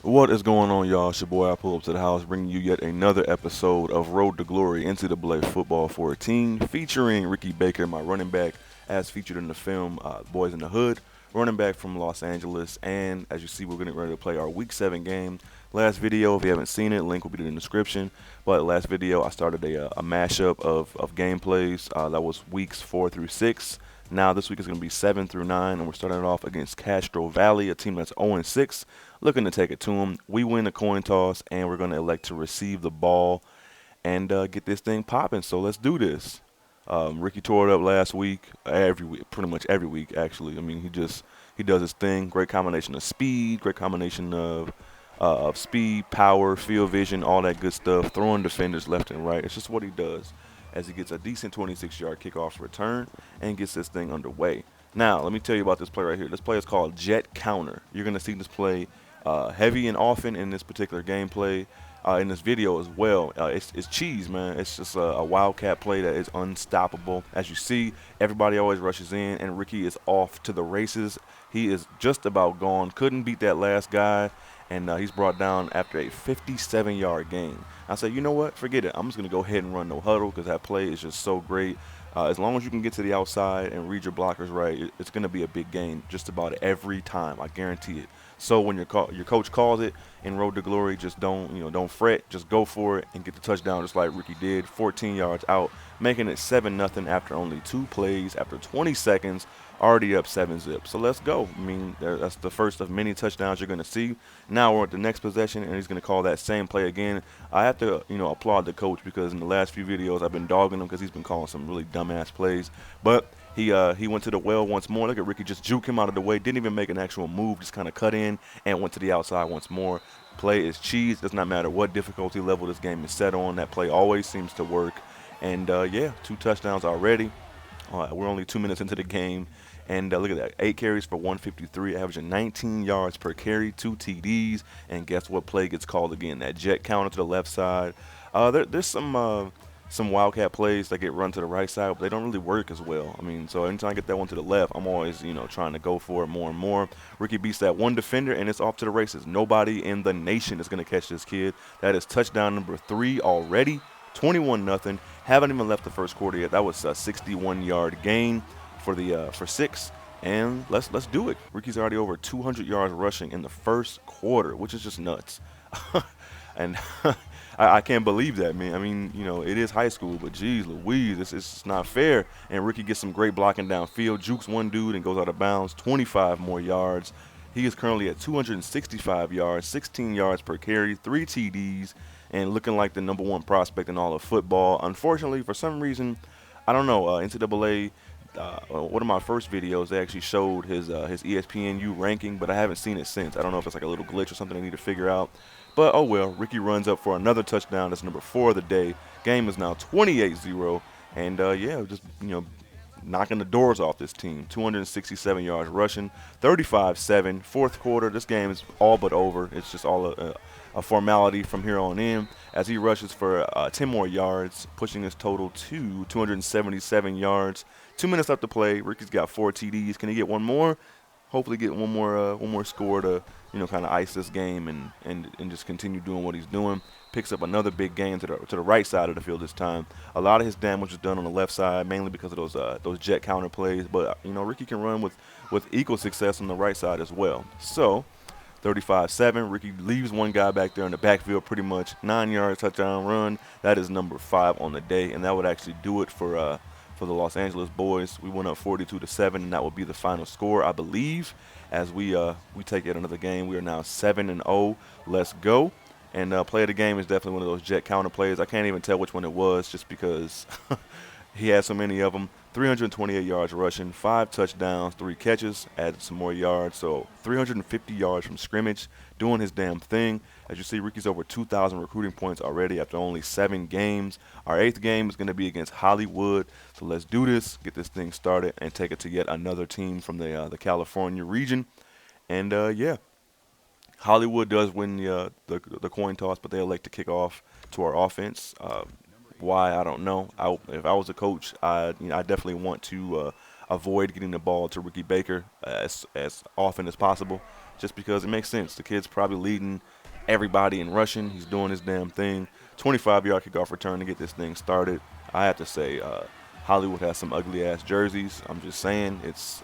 What is going on, y'all? It's your boy. I pull up to the house, bringing you yet another episode of Road to Glory NCAA Football 14, featuring Ricky Baker, my running back, as featured in the film Boys in the Hood, running back from Los Angeles. And as you see, we're getting ready to play our Week 7 game. Last video, if you haven't seen it, link will be in the description. But last video, I started a mashup of gameplays. That was weeks 4 through 6. Now this week is going to be 7 through 9, and we're starting it off against Castro Valley, a team that's 0-6, looking to take it to them. We win the coin toss, and we're going to elect to receive the ball and get this thing popping. So let's do this. Ricky tore it up last week, every week, pretty much every week actually. I mean, he does his thing. Great combination of speed, great combination of speed, power, field vision, all that good stuff. Throwing defenders left and right. It's just what he does as he gets a decent 26-yard kickoff return and gets this thing underway. Now, let me tell you about this play right here. This play is called Jet Counter. You're going to see this play heavy and often in this particular gameplay, in this video as well. It's cheese, man. It's just a wildcat play that is unstoppable. As you see, everybody always rushes in, and Ricky is off to the races. He is just about gone. Couldn't beat that last guy, and he's brought down after a 57-yard gain. I said, you know what? Forget it. I'm just going to go ahead and run no huddle because that play is just so great. As long as you can get to the outside and read your blockers right, it's going to be a big gain just about every time. I guarantee it. So when your coach calls it in Road to Glory, just don't fret. Just go for it and get the touchdown just like Ricky did. 14 yards out, making it 7-0 after only 2 plays. After 20 seconds, already up 7-zip. So let's go. I mean, that's the first of many touchdowns you're going to see. Now we're at the next possession, and he's going to call that same play again. I have to, applaud the coach because in the last few videos I've been dogging him because he's been calling some really dumbass plays. But he went to the well once more. Look at Ricky just juke him out of the way. Didn't even make an actual move. Just kind of cut in and went to the outside once more. Play is cheese. Does not matter what difficulty level this game is set on. That play always seems to work. And, 2 touchdowns already. We're only 2 minutes into the game. And look at that, 8 carries for 153, averaging 19 yards per carry, 2 TDs. And guess what play gets called again? That jet counter to the left side. There's some wildcat plays that get run to the right side, but they don't really work as well. I mean, so anytime I get that one to the left, I'm always, trying to go for it more and more. Ricky beats that one defender, and it's off to the races. Nobody in the nation is going to catch this kid. That is touchdown number 3 already, 21-0. Haven't even left the first quarter yet. That was a 61-yard gain for 6. And let's do it. Ricky's already over 200 yards rushing in the first quarter, which is just nuts. And I can't believe that, man. I mean, it is high school, but geez Louise, it's just not fair. And Ricky gets some great blocking downfield, jukes one dude and goes out of bounds, 25 more yards. He is currently at 265 yards, 16 yards per carry, 3 TDs, and looking like the #1 prospect in all of football. Unfortunately, for some reason, I don't know, NCAA, one of my first videos, they actually showed his ESPNU ranking, but I haven't seen it since. I don't know if it's like a little glitch or something I need to figure out. But, oh well, Ricky runs up for another touchdown. That's number 4 of the day. Game is now 28-0. And, just, knocking the doors off this team. 267 yards rushing, 35-7. Fourth quarter, this game is all but over. It's just all a formality from here on in as he rushes for 10 more yards, pushing his total to 277 yards. 2 minutes left to play. Ricky's got 4 TDs. Can he get one more? Hopefully get one more score to, kind of ice this game and just continue doing what he's doing. Picks up another big gain to the right side of the field this time. A lot of his damage was done on the left side, mainly because of those jet counter plays. But, Ricky can run with equal success on the right side as well. So 35-7. Ricky leaves one guy back there in the backfield pretty much. 9 yards touchdown run. That is number 5 on the day, and that would actually do it for the Los Angeles boys. We went up 42-7, and that would be the final score, I believe, as we take yet another game. We are now 7-0. Let's go. And play of the game is definitely one of those jet counter plays. I can't even tell which one it was just because he had so many of them. 328 yards rushing, 5 touchdowns, 3 catches, added some more yards. So 350 yards from scrimmage, doing his damn thing. As you see, Ricky's over 2,000 recruiting points already after only 7 games. Our 8th game is going to be against Hollywood. So let's do this, get this thing started, and take it to yet another team from the California region. And, Hollywood does win the coin toss, but they elect to kick off to our offense. Why, I don't know. If I was a coach, I definitely want to avoid getting the ball to Ricky Baker as often as possible. just because it makes sense. The kid's probably leading everybody in rushing. He's doing his damn thing. 25-yard kickoff return to get this thing started. I have to say, Hollywood has some ugly ass jerseys. I'm just saying, it's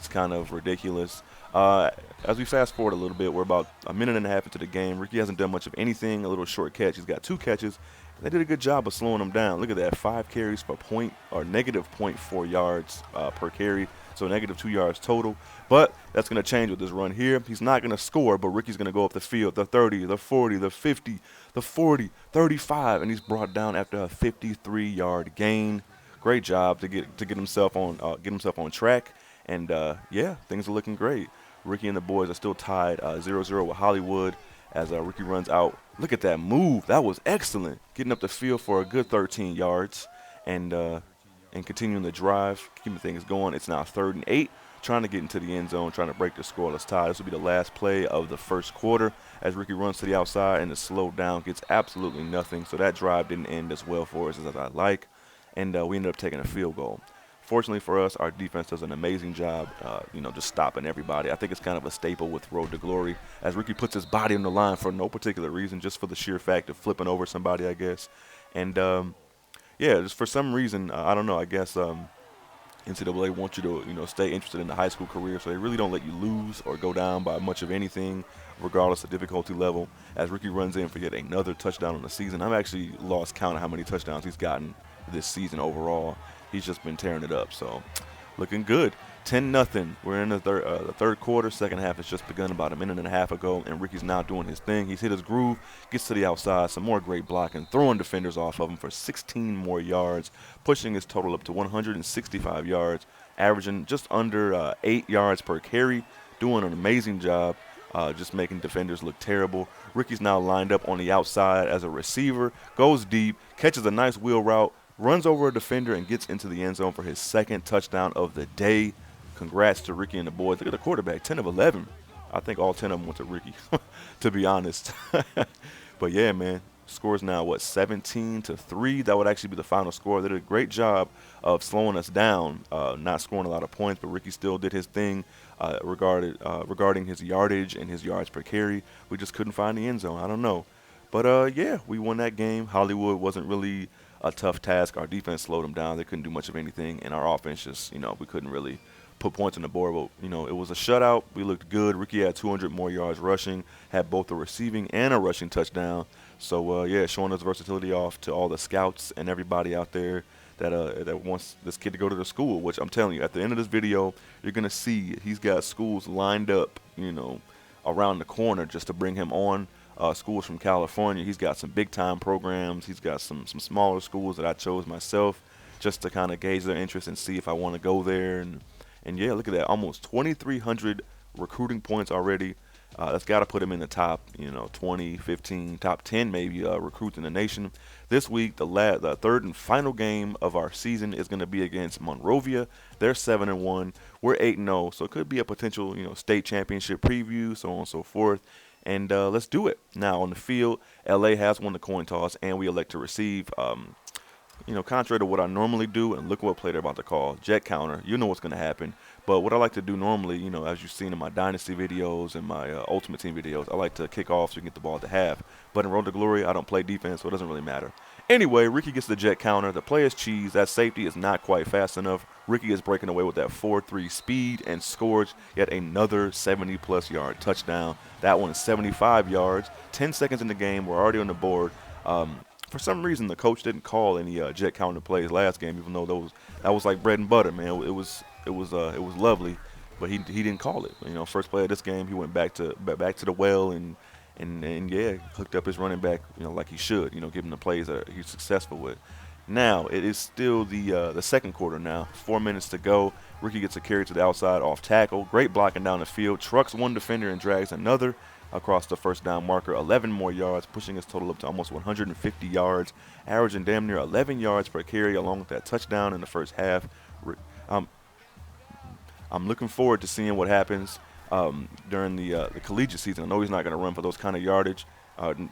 kind of ridiculous. As we fast forward a little bit, we're about a minute and a half into the game. Ricky hasn't done much of anything. A little short catch. He's got 2 catches. They did a good job of slowing him down. Look at that, 5 carries for point or negative -0.4 yards per carry, so negative 2 yards total. But that's going to change with this run here. He's not going to score, but Ricky's going to go up the field, the 30, the 40, the 50, the 40, 35, and he's brought down after a 53-yard gain. Great job to get himself on track, and yeah, things are looking great. Ricky and the boys are still tied 0-0 with Hollywood as Ricky runs out. Look at that move. That was excellent. Getting up the field for a good 13 yards and continuing the drive, keeping things going. It's now 3rd and 8, trying to get into the end zone, trying to break the scoreless tie. This will be the last play of the first quarter as Ricky runs to the outside and is slowed down, gets absolutely nothing. So that drive didn't end as well for us as I'd like, and we ended up taking a field goal. Fortunately for us, our defense does an amazing job, just stopping everybody. I think it's kind of a staple with Road to Glory, as Ricky puts his body on the line for no particular reason, just for the sheer fact of flipping over somebody, I guess. And, yeah, just for some reason, I don't know, I guess NCAA wants you to, stay interested in the high school career, so they really don't let you lose or go down by much of anything, regardless of difficulty level. As Ricky runs in for yet another touchdown on the season, I've actually lost count of how many touchdowns he's gotten this season overall. He's just been tearing it up, so looking good. 10-0. We're in the third quarter. Second half has just begun about a minute and a half ago, and Ricky's now doing his thing. He's hit his groove, gets to the outside, some more great blocking, throwing defenders off of him for 16 more yards, pushing his total up to 165 yards, averaging just under 8 yards per carry, doing an amazing job. Just making defenders look terrible. Ricky's now lined up on the outside as a receiver, goes deep, catches a nice wheel route, runs over a defender and gets into the end zone for his 2nd touchdown of the day. Congrats to Ricky and the boys. Look at the quarterback, 10 of 11. I think all 10 of them went to Ricky, to be honest. But yeah, man, score's now, 17-3. That would actually be the final score. They did a great job of slowing us down, not scoring a lot of points, but Ricky still did his thing regarding his yardage and his yards per carry. We just couldn't find the end zone. I don't know. But, yeah, we won that game. Hollywood wasn't really a tough task. Our defense slowed them down. They couldn't do much of anything, and our offense just, we couldn't really put points on the board. But, it was a shutout. We looked good. Ricky had 200 more yards rushing, had both a receiving and a rushing touchdown. So, yeah, showing us versatility off to all the scouts and everybody out there that wants this kid to go to the school, which I'm telling you, at the end of this video, you're going to see he's got schools lined up, around the corner just to bring him on. Schools from California. He's got some big-time programs. He's got some smaller schools that I chose myself just to kind of gauge their interest and see if I want to go there. And yeah, look at that. Almost 2,300 recruiting points already. That's got to put him in the top, 20, 15, top 10 maybe recruits in the nation. This week, the 3rd and final game of our season is going to be against Monrovia. They're 7-1. We're 8-0, so it could be a potential, state championship preview, so on and so forth. And let's do it. Now, on the field, LA has won the coin toss, and we elect to receive. Contrary to what I normally do, and look what play they're about to call, jet counter. You know what's going to happen. But what I like to do normally, as you've seen in my Dynasty videos and my Ultimate Team videos, I like to kick off so you can get the ball at the half. But in Road to Glory, I don't play defense, so it doesn't really matter. Anyway, Ricky gets the jet counter. The play is cheese. That safety is not quite fast enough. Ricky is breaking away with that 4.3 speed and scores yet another 70-plus yard touchdown. That one is 75 yards. 10 seconds in the game. We're already on the board. For some reason, the coach didn't call any jet counter plays last game, even though that was like bread and butter, man. It was lovely, but he didn't call it. First play of this game, he went back to the well and yeah, hooked up his running back, like he should, give him the plays that he's successful with. Now, it is still the second quarter now. 4 minutes to go. Ricky gets a carry to the outside off tackle. Great blocking down the field. Trucks one defender and drags another across the first down marker. 11 more yards, pushing his total up to almost 150 yards, averaging damn near 11 yards per carry along with that touchdown in the first half. I'm looking forward to seeing what happens during the collegiate season. I know he's not going to run for those kind of yardage,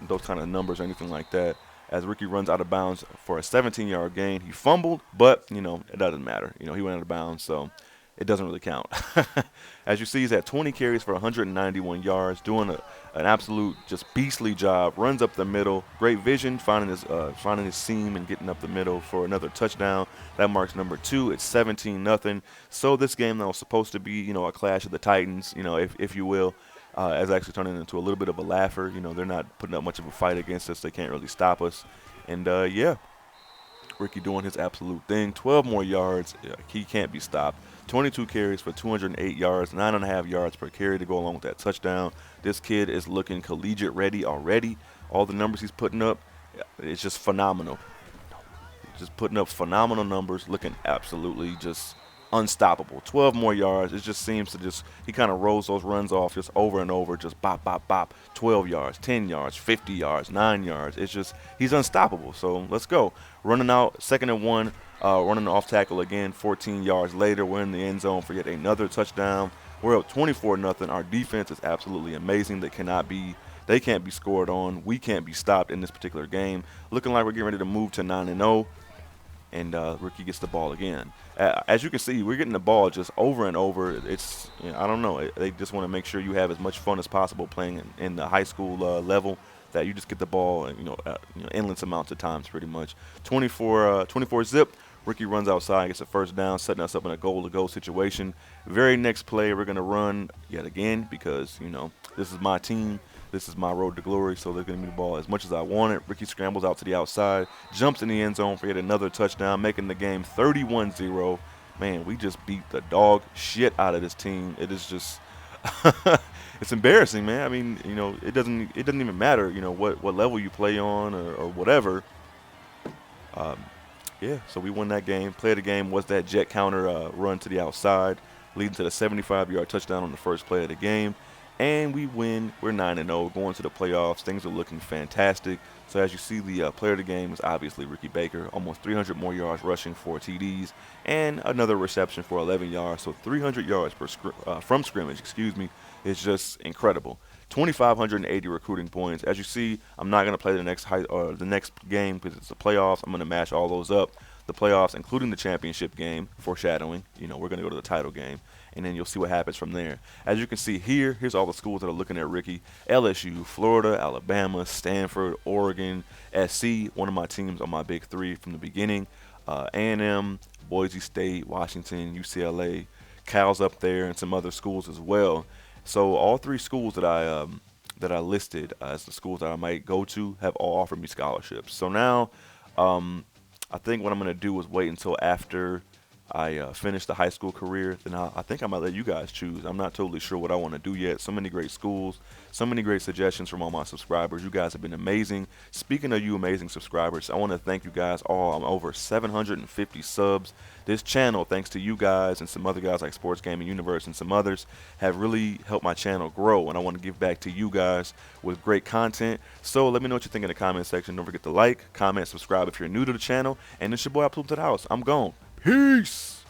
those kind of numbers or anything like that. As Ricky runs out of bounds for a 17-yard gain, he fumbled, but, it doesn't matter. He went out of bounds, so it doesn't really count. As you see, he's at 20 carries for 191 yards, doing an absolute just beastly job. Runs up the middle, great vision, finding his seam and getting up the middle for another touchdown. That marks number 2. It's 17-0. So this game that was supposed to be, a clash of the Titans, if you will, is actually turning into a little bit of a laugher. They're not putting up much of a fight against us. They can't really stop us. And yeah, Ricky doing his absolute thing. 12 more yards. He can't be stopped. 22 carries for 208 yards, 9.5 yards per carry to go along with that touchdown. This kid is looking collegiate ready already. All the numbers he's putting up, it's just phenomenal. Just putting up phenomenal numbers, looking absolutely just unstoppable. 12 more yards. It just seems to he kind of rolls those runs off just over and over, just bop, bop, bop. 12 yards, 10 yards, 50 yards, 9 yards. It's just, he's unstoppable. So let's go. Running out, 2nd and 1, running off tackle again, 14 yards later. We're in the end zone for yet another touchdown. We're up 24-0. Our defense is absolutely amazing. They can't be scored on. We can't be stopped in this particular game. Looking like we're getting ready to move to 9-0. And Ricky gets the ball again. As you can see, we're getting the ball just over and over. It's, I don't know. They just want to make sure you have as much fun as possible playing in the high school level, that you just get the ball, endless amounts of times pretty much. 24 zip. Ricky runs outside, gets a first down, setting us up in a goal-to-go situation. Very next play, we're going to run yet again because, this is my team. This is my road to glory, so they're going to give me the ball as much as I want it. Ricky scrambles out to the outside, jumps in the end zone for yet another touchdown, making the game 31-0. Man, we just beat the dog shit out of this team. It is just it's embarrassing, man. I mean, it doesn't even matter, what level you play on or whatever. Yeah, so we won that game. Play of the game was that jet counter run to the outside, leading to the 75-yard touchdown on the first play of the game. And we win. We're 9-0, going to the playoffs. Things are looking fantastic. So as you see, the player of the game is obviously Ricky Baker. Almost 300 more yards rushing, 4 TDs, and another reception for 11 yards. So 300 yards from scrimmage, is just incredible. 2,580 recruiting points. As you see, I'm not going to play the next game because it's the playoffs. I'm going to mash all those up. The playoffs, including the championship game, foreshadowing. We're going to go to the title game, and then you'll see what happens from there. As you can see here's all the schools that are looking at Ricky. LSU, Florida, Alabama, Stanford, Oregon, SC, one of my teams on my big 3 from the beginning, A&M, Boise State, Washington, UCLA, Cal's up there, and some other schools as well. So all 3 schools that I listed as the schools that I might go to have all offered me scholarships. So now I think what I'm going to do is wait until after I finish the high school career. Then I think I might let you guys choose. I'm not totally sure what I want to do yet. So many great schools, so many great suggestions from all my subscribers. You guys have been amazing. Speaking of you amazing subscribers, I want to thank you guys all. I'm over 750 subs. This channel, thanks to you guys and some other guys like Sports Gaming Universe and some others, have really helped my channel grow. And I want to give back to you guys with great content. So let me know what you think in the comment section. Don't forget to like, comment, subscribe if you're new to the channel. And it's your boy, I Poop to the House. I'm gone. Peace.